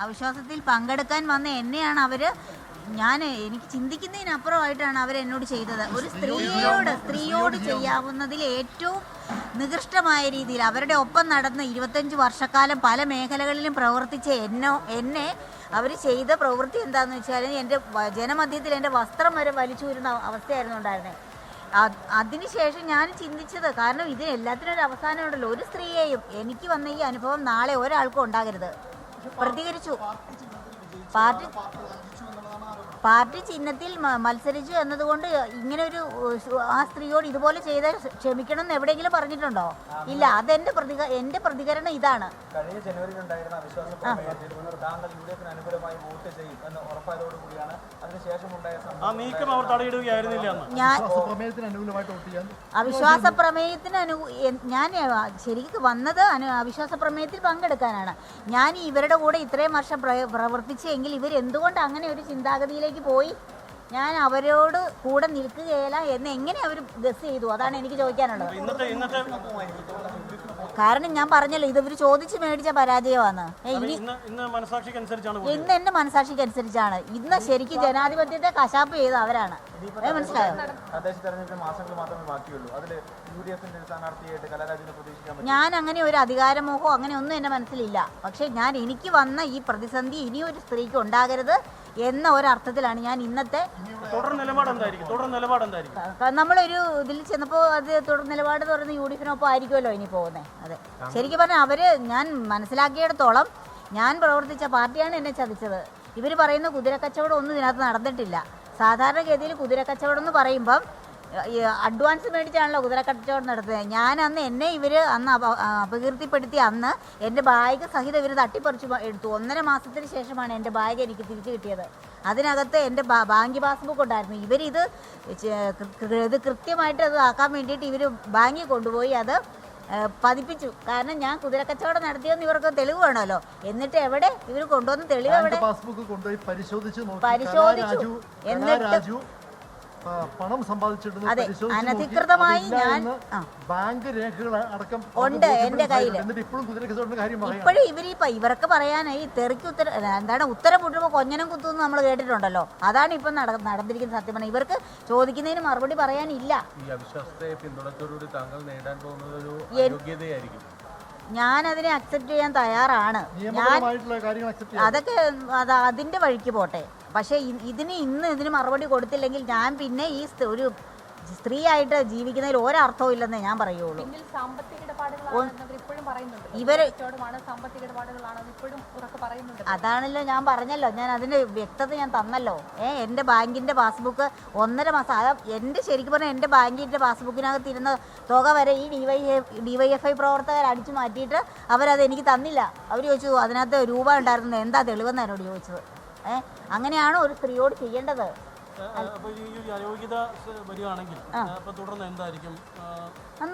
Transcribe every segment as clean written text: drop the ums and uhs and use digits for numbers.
അവിശ്വാസത്തിൽ പങ്കെടുക്കാൻ വന്ന എന്നെയാണ് എനിക്ക് ചിന്തിക്കുന്നതിനപ്പുറമായിട്ടാണ് അവരെന്നോട് ചെയ്തത്. ഒരു സ്ത്രീയോട് ചെയ്യാവുന്നതിൽ ഏറ്റവും നികൃഷ്ടമായ രീതിയിൽ അവരുടെ ഒപ്പം നടന്ന് 25 വർഷക്കാലം പല മേഖലകളിലും പ്രവർത്തിച്ച എന്നെ അവർ ചെയ്ത പ്രവൃത്തി എന്താണെന്ന് വെച്ചാൽ എൻ്റെ ജനമധ്യത്തിൽ എൻ്റെ വസ്ത്രം വരെ വലിച്ചൂരുന്ന അവസ്ഥയായിരുന്നു ഉണ്ടായിരുന്നത്. അതിനുശേഷം ഞാൻ ചിന്തിച്ചത്, കാരണം ഇതിനെല്ലാത്തിനും ഒരു അവസാനമുണ്ടല്ലോ, ഒരു സ്ത്രീയെയും എനിക്ക് വന്ന ഈ അനുഭവം നാളെ ഒരാൾക്കും ഉണ്ടാകരുത്. പ്രതികരിച്ചു. പാർട്ടി ചിഹ്നത്തിൽ മത്സരിച്ചു എന്നതുകൊണ്ട് ഇങ്ങനെ ആ സ്ത്രീയോട് ഇതുപോലെ ചെയ്താൽ ക്ഷമിക്കണം എന്ന് എവിടെയെങ്കിലും പറഞ്ഞിട്ടുണ്ടോ? ഇല്ല. അതെന്റെ പ്രതികരണം ഇതാണ്. കഴിഞ്ഞ ജനുവരിയിൽ ഉണ്ടായിരുന്ന അവിശ്വാസ പ്രമേയത്തിൽ താങ്കൾ യുഡിഎഫിന് അനുകൂലമായി വോട്ട് ചെയ്യും എന്ന് ഉറപ്പായതോടുകൂടിയാണ് അതിനുശേഷമുണ്ടായ അവിശ്വാസ പ്രമേയത്തിന് ഞാൻ ശരിക്കും വന്നത് അവിശ്വാസ പ്രമേയത്തിൽ പങ്കെടുക്കാനാണ്. ഞാൻ ഇവരുടെ കൂടെ ഇത്രയും വർഷം പ്രവർത്തിച്ചെങ്കിൽ ഇവരെന്തുകൊണ്ട് അങ്ങനെ ഒരു ചിന്താഗതിയിലേക്ക് പോയി? ഞാൻ അവരോട് കൂടെ നിൽക്കുകയില്ല എന്ന് എങ്ങനെ അവർ ഗസ് ചെയ്തു? അതാണ് എനിക്ക് ചോദിക്കാനുള്ളത്. കാരണം ഞാൻ പറഞ്ഞല്ലോ, ഇത് ഇവർ ചോദിച്ച് മേടിച്ച പരാജയമാണ്. ഇന്ന് എന്റെ മനസാക്ഷിക്ക് അനുസരിച്ചാണ്. ഇന്ന് ശരിക്കും ജനാധിപത്യത്തെ കശാപ്പ് ചെയ്ത് അവരാണ്. മനസ്സിലായോ? ഞാൻ അങ്ങനെ ഒരു അധികാരമോഹോ അങ്ങനെ ഒന്നും എന്റെ മനസ്സിലില്ല. പക്ഷെ എനിക്ക് വന്ന ഈ പ്രതിസന്ധി ഇനിയൊരു സ്ത്രീക്ക് ഉണ്ടാകരുത് എന്ന ഒരർത്ഥത്തിലാണ് ഞാൻ ഇന്നത്തെ നമ്മളൊരു ഇതിൽ ചെന്നപ്പോൾ അത് തുടർ നിലപാട് തുറന്ന് യുഡിഎഫിനൊപ്പം ആയിരിക്കുമല്ലോ ഇനി പോകുന്നത്. അതെ, ശരിക്കും പറഞ്ഞാൽ ഞാൻ മനസ്സിലാക്കിയിടത്തോളം ഞാൻ പ്രവർത്തിച്ച പാർട്ടിയാണ് എന്നെ ചതിച്ചത്. ഇവർ പറയുന്ന കുതിരക്കച്ചവടം ഒന്നും ഇതിനകത്ത് നടന്നിട്ടില്ല. സാധാരണഗതിയിൽ കുതിരക്കച്ചവടം എന്ന് പറയുമ്പം അഡ്വാൻസ് മേടിച്ചാണല്ലോ കുതിരക്കച്ചവടം നടത്തുന്നത്. ഞാൻ അന്ന് ഇവർ അപകീർത്തിപ്പെടുത്തി എൻ്റെ ബാഗ് സഹിതം ഇവർ തട്ടിപ്പറിച്ച് എടുത്തു. 1.5 മാസത്തിന് ശേഷമാണ് എൻ്റെ ബാഗ് എനിക്ക് തിരിച്ചു കിട്ടിയത്. അതിനകത്ത് എൻ്റെ ബാങ്ക് പാസ്ബുക്ക് ഉണ്ടായിരുന്നു. ഇവരിത് കൃത്യമായിട്ട് അത് ആക്കാൻ വേണ്ടിയിട്ട് ഇവർ ബാങ്കിൽ കൊണ്ടുപോയി അത് പതിപ്പിച്ചു. കാരണം ഞാൻ കുതിരക്കച്ചവടം നടത്തിയെന്ന് ഇവർക്ക് തെളിവ് വേണമല്ലോ. എന്നിട്ട് എവിടെ ഇവർ കൊണ്ടുവന്ന് തെളിവ് എവിടെ? പരിശോധിച്ചു. എന്നിട്ട് പണം സമ്പാദിച്ചിട്ടുണ്ട്. അതെ, അനധികൃതമായി ഞാൻ ബാങ്ക് രേഖകൾ അടക്കം ഉണ്ട് എന്റെ കയ്യിൽ. ഇപ്പോഴും ഇവർക്ക് പറയാനായി തെറിക്ക് ഉത്തരം മുട്ടുമ്പോ കൊഞ്ഞനം കുത്തുന്ന് നമ്മൾ കേട്ടിട്ടുണ്ടല്ലോ. അതാണ് ഇപ്പം നടന്നിരിക്കുന്ന. സത്യം പറഞ്ഞാൽ ഇവർക്ക് ചോദിക്കുന്നതിന് മറുപടി പറയാനില്ല. ഞാൻ അതിനെ അക്സെപ്റ്റ് ചെയ്യാൻ തയ്യാറാണ്. അതൊക്കെ അതിന്റെ വഴിക്ക് പോട്ടെ. പക്ഷെ ഇതിന് മറുപടി കൊടുത്തില്ലെങ്കിൽ ഞാൻ പിന്നെ ഈ ഒരു സ്ത്രീയായിട്ട് ജീവിക്കുന്നതിൽ ഒരർത്ഥവും ഇല്ലെന്നേ ഞാൻ പറയുള്ളൂ. അതാണല്ലോ ഞാൻ പറഞ്ഞല്ലോ, ഞാൻ അതിന്റെ വ്യക്തത ഞാൻ തന്നല്ലോ. എൻ്റെ ബാങ്കിന്റെ പാസ്ബുക്ക് 1.5 മാസം എൻ്റെ ശരിക്കും പറഞ്ഞാൽ എൻ്റെ ബാങ്കിന്റെ പാസ്ബുക്കിനകത്ത് ഇരുന്ന തുക വരെ ഈ ഡിവൈഎഫ്ഐ പ്രവർത്തകർ അടിച്ചു മാറ്റിയിട്ട് അവരത് എനിക്ക് തന്നില്ല. അവർ ചോദിച്ചു അതിനകത്ത് രൂപ ഉണ്ടായിരുന്നു, എന്താ തെളിവെന്ന് എന്നോട് ചോദിച്ചത്. അങ്ങനെയാണോ ഒരു സ്ത്രീയോട് ചെയ്യേണ്ടത്?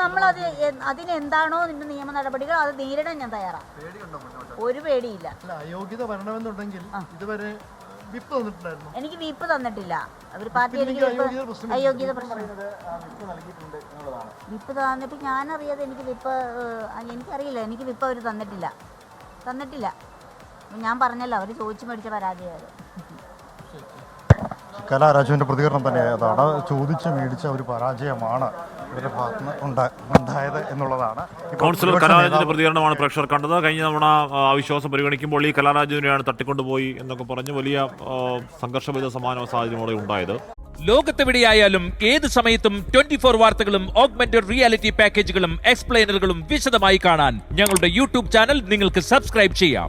നമ്മളത് അതിനെന്താണോ നിന്റെ നിയമ നടപടികൾ അത് നേരിടാൻ ഞാൻ തയ്യാറാണ്. ഒരു പേടിയില്ല. അയോഗ്യത വരണമെന്നുണ്ടെങ്കിൽ ഇതുവരെ എനിക്ക് വിപ്പ് തന്നിട്ടില്ല. അവർ പാർട്ടി അയോഗ്യത പ്രശ്നം വിപ്പ് തന്നിട്ട് ഞാനറിയാതെ എനിക്കറിയില്ല. എനിക്ക് വിപ്പ് അവർ തന്നിട്ടില്ല. ഞാൻ പറഞ്ഞല്ലോ, അവർ ചോദിച്ചു മേടിച്ച പരാതിയായത്. കലാരാജുവിൻ്റെ പ്രതികരണം തന്നെ അതാണ്. ചോദിച്ച് മേടിച്ച ഒരു പരാജയമാണ് ഇവരുടെ ഭാഗത്ത് ഉണ്ടായത് എന്നുള്ളതാണ്. കൗൺസിലർ കലാരാജുവിൻ്റെ പ്രതികരണമാണ് പ്രേക്ഷകർ കണ്ടത്. കഴിഞ്ഞ തവണ അവിശ്വാസം പരിഗണിക്കുമ്പോൾ ഈ കലാരാജുവിനെയാണ് തട്ടിക്കൊണ്ടുപോയി എന്നൊക്കെ പറഞ്ഞ് വലിയ സംഘർഷഭരിത സമാന സാഹചര്യമോടെ ഉണ്ടായത്. ലോകത്തെവിടെയായാലും ഏത് സമയത്തും 24 വാർത്തകളും ഓഗ്മെന്റഡ് റിയാലിറ്റി പാക്കേജുകളും എക്സ്പ്ലെയിനറുകളും വിശദമായി കാണാൻ ഞങ്ങളുടെ യൂട്യൂബ് ചാനൽ നിങ്ങൾക്ക് സബ്സ്ക്രൈബ് ചെയ്യാം.